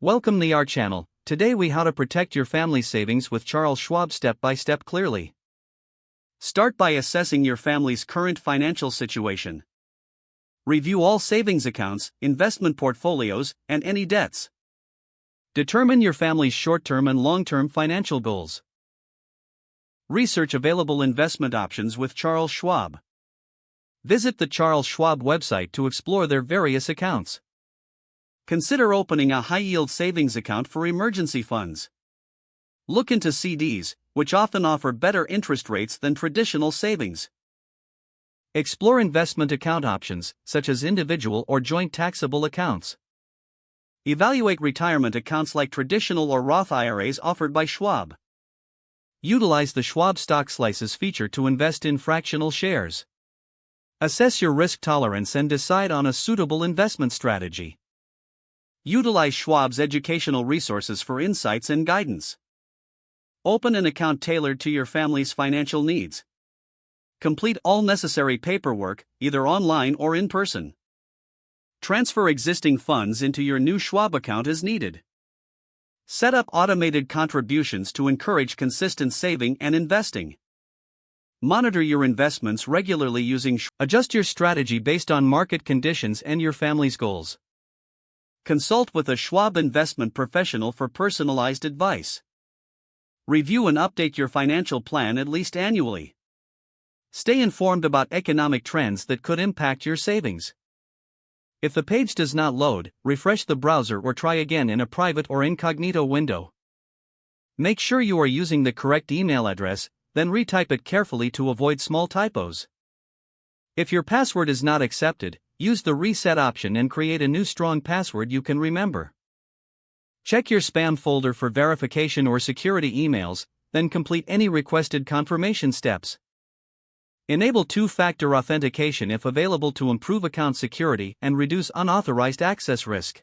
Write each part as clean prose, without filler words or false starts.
Welcome to our channel. Today we how to protect your family savings with Charles Schwab step by step clearly. Start by assessing your family's current financial situation. Review all savings accounts, investment portfolios, and any debts. Determine your family's short-term and long-term financial goals. Research available investment options with Charles Schwab. Visit the Charles Schwab website to explore their various accounts. Consider opening a high-yield savings account for emergency funds. Look into CDs, which often offer better interest rates than traditional savings. Explore investment account options, such as individual or joint taxable accounts. Evaluate retirement accounts like traditional or Roth IRAs offered by Schwab. Utilize the Schwab Stock Slices feature to invest in fractional shares. Assess your risk tolerance and decide on a suitable investment strategy. Utilize Schwab's educational resources for insights and guidance. Open an account tailored to your family's financial needs. Complete all necessary paperwork, either online or in person. Transfer existing funds into your new Schwab account as needed. Set up automated contributions to encourage consistent saving and investing. Monitor your investments regularly using Schwab. Adjust your strategy based on market conditions and your family's goals. Consult with a Schwab investment professional for personalized advice. Review and update your financial plan at least annually. Stay informed about economic trends that could impact your savings. If the page does not load, refresh the browser or try again in a private or incognito window. Make sure you are using the correct email address, then retype it carefully to avoid small typos. If your password is not accepted, use the reset option and create a new strong password you can remember. Check your spam folder for verification or security emails, then complete any requested confirmation steps. Enable two-factor authentication if available to improve account security and reduce unauthorized access risk.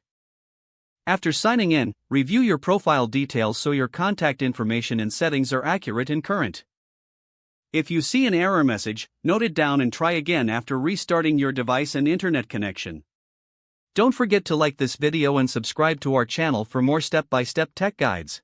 After signing in, review your profile details so your contact information and settings are accurate and current. If you see an error message, note it down and try again after restarting your device and internet connection. Don't forget to like this video and subscribe to our channel for more step-by-step tech guides.